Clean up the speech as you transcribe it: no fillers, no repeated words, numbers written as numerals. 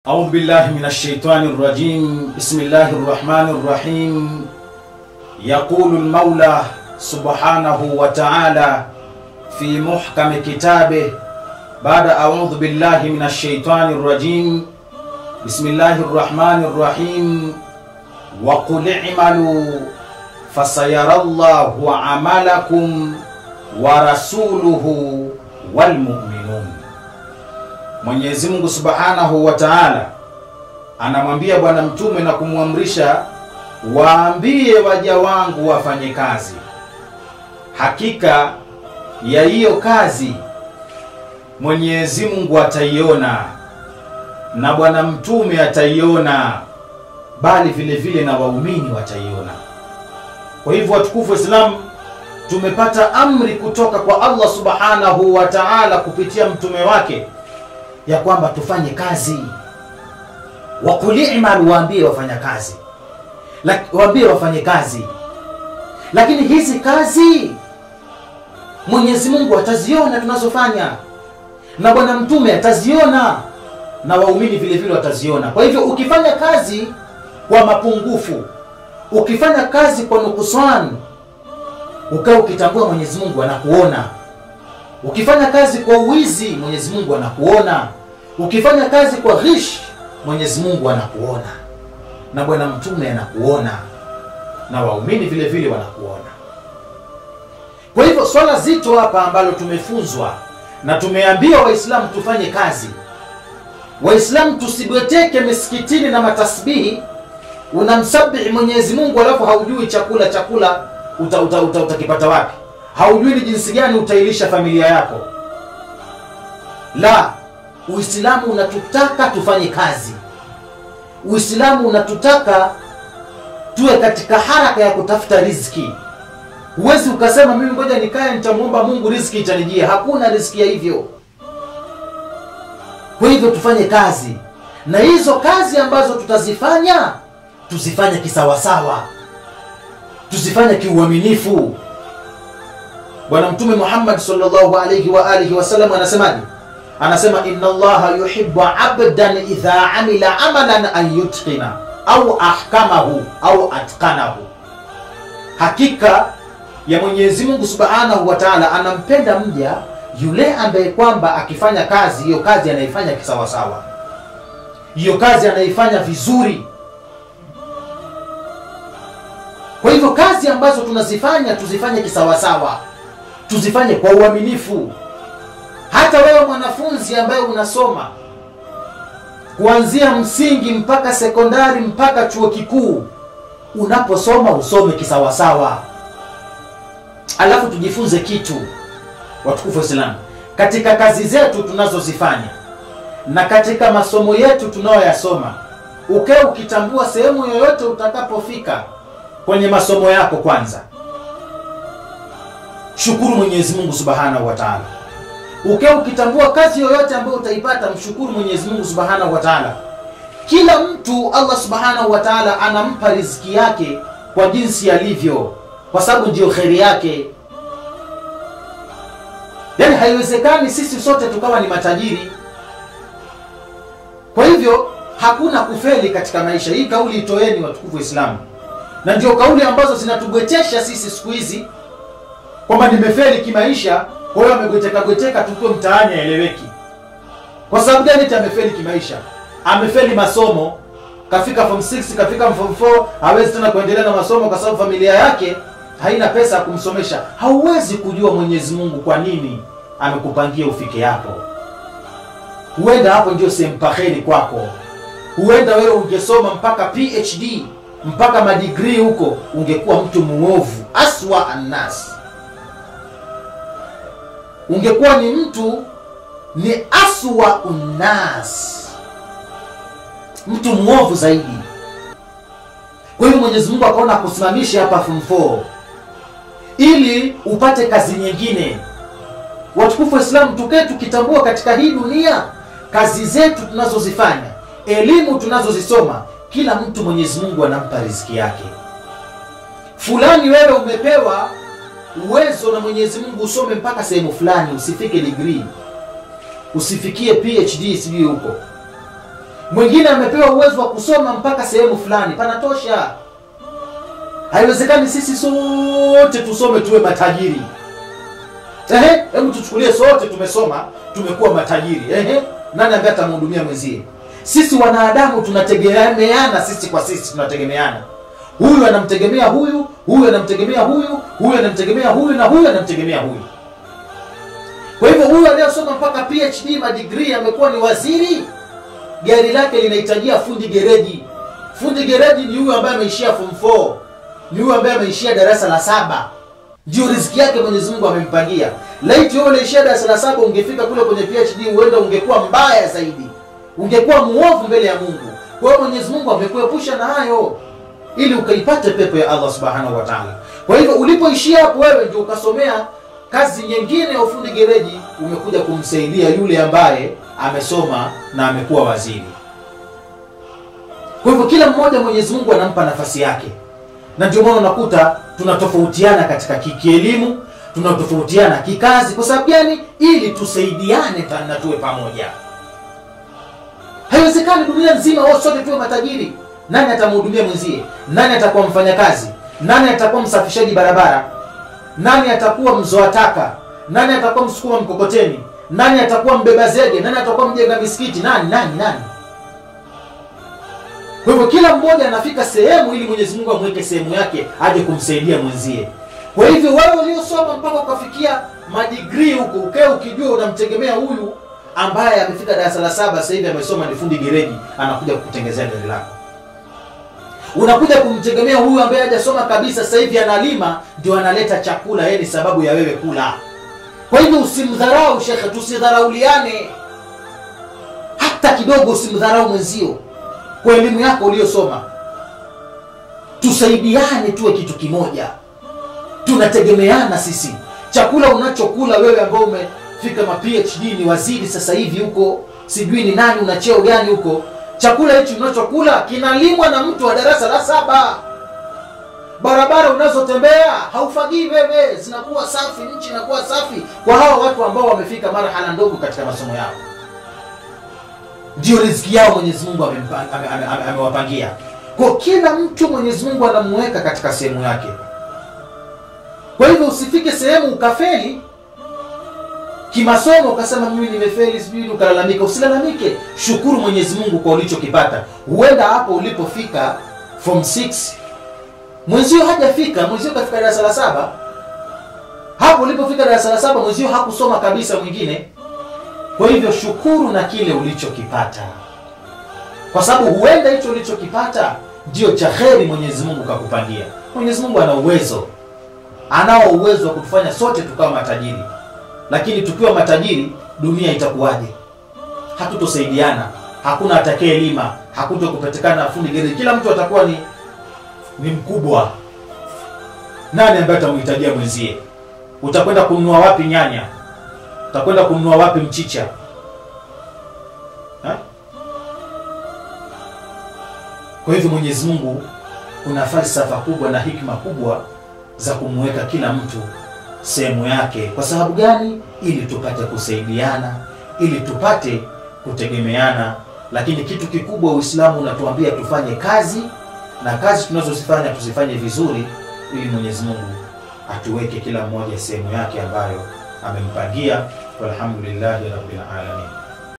أعوذ بالله من الشيطان الرجيم. بسم الله الرحمن الرحيم. يقول المولى سبحانه وتعالى في محكم كتابه بعد أعوذ بالله من الشيطان الرجيم. بسم الله الرحمن الرحيم. وقل اعملوا فسيرى الله عملكم ورسوله والمؤمنون. Mwenyezi Mungu Subhanahu wa Ta'ala anamwambia bwana mtume na kumwamrisha, waambie waja wangu wafanye kazi. Hakika ya hiyo kazi Mwenyezi Mungu ataiona na bwana mtume ataiona, bali vile vile na waumini wataiona. Kwa hivyo watukufu wa Islam, tumepata amri kutoka kwa Allah Subhanahu wa Ta'ala kupitia mtume wake ya kwamba tufanye kazi. Wakuli'mal, waambie wafanya kazi, waambie wafanye kazi. Lakini hizi kazi Mwenyezi Mungu ataziona tunazofanya, na bwana mtume ataziona, na waumini vile vile wataziona. Kwa hivyo ukifanya kazi kwa mapungufu, ukifanya kazi kwa nukusan, ukao ukitambua Mwenyezi Mungu anakuona. Ukifanya kazi kwa uwizi, Mwenyezi Mungu anakuona. Ukifanya kazi kwa ghish, Mwenyezi Mungu anakuona, na bwana mtume anakuona, na waumini vile vile wanakuona. Kwa hivyo swala zito hapa ambalo tumefunzwa na tumeambiwa Waislamu tufanye kazi. Waislamu tusibweteke misikitini na matasbihi, unamsabihi Mwenyezi Mungu alafu haujui chakula utakipata wapi, haujui ni jinsi gani utailisha familia yako. La, Uislamu unatutaka tufanye kazi. Uislamu unatutaka tuwe katika haraka ya kutafuta riziki. Huwezi ukasema mimi ngoja nikae nitamuomba Mungu riziki itanijia. Hakuna riziki ya hivyo. Kwa hivyo tufanye kazi, na hizo kazi ambazo tutazifanya tuzifanye kisawasawa, tuzifanye kiuaminifu. Bwana Mtume Muhammad sallallahu alayhi wa alihi wasallam anasemaje? Anasema inna Allaha yuhibbu 'abdan idha 'amila 'amalan an yutqina au ahkamahu au atqanahu. Hakika ya Mwenyezi Mungu Subhanahu wa Ta'ala anampenda mja yule ambaye kwamba akifanya kazi, hiyo kazi anaifanya kisawasawa, hiyo kazi anaifanya vizuri. Kwa hivyo kazi ambazo tunazifanya tuzifanye kisawasawa, tuzifanye kwa uaminifu. Hata wewe mwanafunzi ambaye unasoma kuanzia msingi mpaka sekondari mpaka chuo kikuu, unaposoma usome kisawasawa. Alafu tujifunze kitu, watukufu wa Islam, katika kazi zetu tunazozifanya na katika masomo yetu tunayoyasoma. Ukitambua sehemu yoyote utakapofika kwenye masomo yako, kwanza shukuru Mwenyezi Mungu Subhanahu wa Ta'ala. Ukitambua kazi yoyote ambayo utaipata, mshukuru Mwenyezi Mungu Subhanahu wa Ta'ala. Kila mtu Allah Subhanahu wa Ta'ala anampa riziki yake kwa jinsi alivyo, kwa sababu ndio khairi yake. Yaani haiwezekani sisi sote tukawa ni matajiri. Kwa hivyo hakuna kufeli katika maisha. Hii kauli itoeni, watukufu wa Islam. Na ndio kauli ambazo zinatugwetesha sisi siku hizi kwamba nimefeli kimaisha, kwa hiyo amegweteka tukiwa mtaani haeleweki. Kwa sababu gani amefeli kimaisha? Amefeli masomo, kafika form 6, kafika form 4, hawezi tena kuendelea na masomo kwa sababu familia yake haina pesa ya kumsomesha. Hauwezi kujua Mwenyezi Mungu kwa nini amekupangia ufike hapo. Huenda hapo ndio sehemu paheri kwako. Huenda wewe ungesoma mpaka PhD, mpaka madegree huko, ungekuwa mtu muovu, aswa annas. Ungekuwa ni mtu ni aswa unnas, mtu muovu zaidi. Kwa hiyo Mwenyezi Mungu akaona kusimamisha hapa form 4 ili upate kazi nyingine. Watukufu wa Islam, tukae tukitambua katika hii dunia kazi zetu tunazozifanya, elimu tunazozisoma, kila mtu Mwenyezi Mungu anampa riziki yake. Fulani wewe umepewa uwezo na Mwenyezi Mungu usome mpaka sehemu fulani, usifike degree, usifikie PhD sijui huko. Mwingine amepewa uwezo wa kusoma mpaka sehemu fulani, panatosha. Haiwezekani sisi sote tusome tuwe matajiri. Hebu tuchukulie sote tumesoma, tumekuwa matajiri. Nani ambaye atamhudumia mwenzie? Sisi wanadamu tunategemeana, sisi kwa sisi tunategemeana. Huyu anamtegemea huyu, huyu anamtegemea huyu, huyu anamtegemea huyu, na huyu anamtegemea huyu. Kwa hivyo huyu aliyesoma mpaka PhD degree amekuwa ni waziri, gari lake linahitajia fundi gereji. Fundi gereji ni huyu ambaye ameishia form 4, ni huyu ambaye ameishia darasa la 7. Ndio riziki yake Mwenyezi Mungu amempangia. Laiti wewe uliishia darasa la 7 ungefika kule kwenye PhD, huenda ungekuwa mbaya zaidi, ungekuwa muovu mbele ya Mungu. Kwa hiyo Mwenyezi Mungu amekuepusha na hayo ili ukaipate pepo ya Allah Subhanahu wa Ta'ala. Kwa hivyo ulipoishia hapo wewe ndio ukasomea kazi nyingine ya ufundi gereji, umekuja kumsaidia yule ambaye amesoma na amekuwa waziri. Kwa hivyo kila mmoja Mwenyezi Mungu anampa nafasi yake. Na ndio maana unakuta tunatofautiana katika kielimu, tunatofautiana kikazi. Kwa sababu gani? Ili tusaidiane na tuwe pamoja. Haiwezekani dunia nzima wote tuwe matajiri. Nani atamhudumia mwenzie? Nani atakuwa mfanyakazi? Nani atakuwa msafishaji barabara? Nani atakuwa mzoa taka? Nani atakuwa msukuma mkokoteni? Nani atakuwa mbeba zege? Nani atakuwa mjenga misikiti? Nani? Kwa hivyo kila mmoja anafika sehemu ili Mwenyezi Mungu amweke sehemu yake aje kumsaidia mwenzie. Kwa hivyo wewe uliosoma mpaka ukafikia madigrii huko, ukae ukijua unamtegemea huyu ambaye amefika darasa la 7 sasa hivi amesoma ni fundi gereji, anakuja kukutengenezea gari lako. Unakuja kumtegemea huyu ambaye hajasoma kabisa sasa hivi analima, ndio analeta chakula, yeye ni sababu ya wewe kula. Kwa hivyo usimdharau shekhe, tusidharauliane hata kidogo, usimdharau mwenzio kwa elimu yako uliyosoma. Tusaidiane tuwe kitu kimoja. Tunategemeana sisi. Chakula unachokula wewe ambao umefika ma PhD ni waziri sasa hivi huko, sijui ni nani, una cheo gani huko, chakula hicho unachokula kinalimwa na mtu wa darasa la 7. Barabara unazotembea haufagii wewe, zinakuwa safi, nchi inakuwa safi kwa hao watu ambao wamefika marhala ndogo katika masomo yao. Ndio riziki yao Mwenyezi Mungu amewapangia. Kwa kila mtu Mwenyezi Mungu anamweka katika sehemu yake. Kwa hivyo usifike sehemu ukafeli kimasomo ukasema mimi nimefeli sijui ukalalamika. Usilalamike, shukuru Mwenyezi Mungu kwa ulichokipata. Huenda hapo ulipofika form 6 mwenzio hajafika, mwenzio kafika darasa la 7. Hapo ulipofika darasa la 7 mwenzio hakusoma kabisa mwingine. Kwa hivyo shukuru na kile ulichokipata, kwa sababu huenda hicho ulichokipata ndio cha kheri Mwenyezi Mungu kakupangia. Mwenyezi Mungu ana uwezo, anao uwezo wa kutufanya sote tukawa matajiri. Lakini tukiwa matajiri dunia itakuwaje? Hatutosaidiana, hakuna atakayelima, hakutokupatikana fundi gereji, kila mtu atakuwa ni mkubwa. Nani ambaye atamhitajia mwenzie? Utakwenda kununua wapi nyanya? Utakwenda kununua wapi mchicha? Kwa hivyo Mwenyezi Mungu kuna falsafa kubwa na hikma kubwa za kumweka kila mtu sehemu yake. Kwa sababu gani? Ili tupate kusaidiana, ili tupate kutegemeana. Lakini kitu kikubwa Uislamu unatuambia tufanye kazi, na kazi tunazozifanya tuzifanye vizuri, ili Mwenyezi Mungu atuweke kila mmoja sehemu yake ambayo amempangia. Walhamdulillahi rabbil alamin.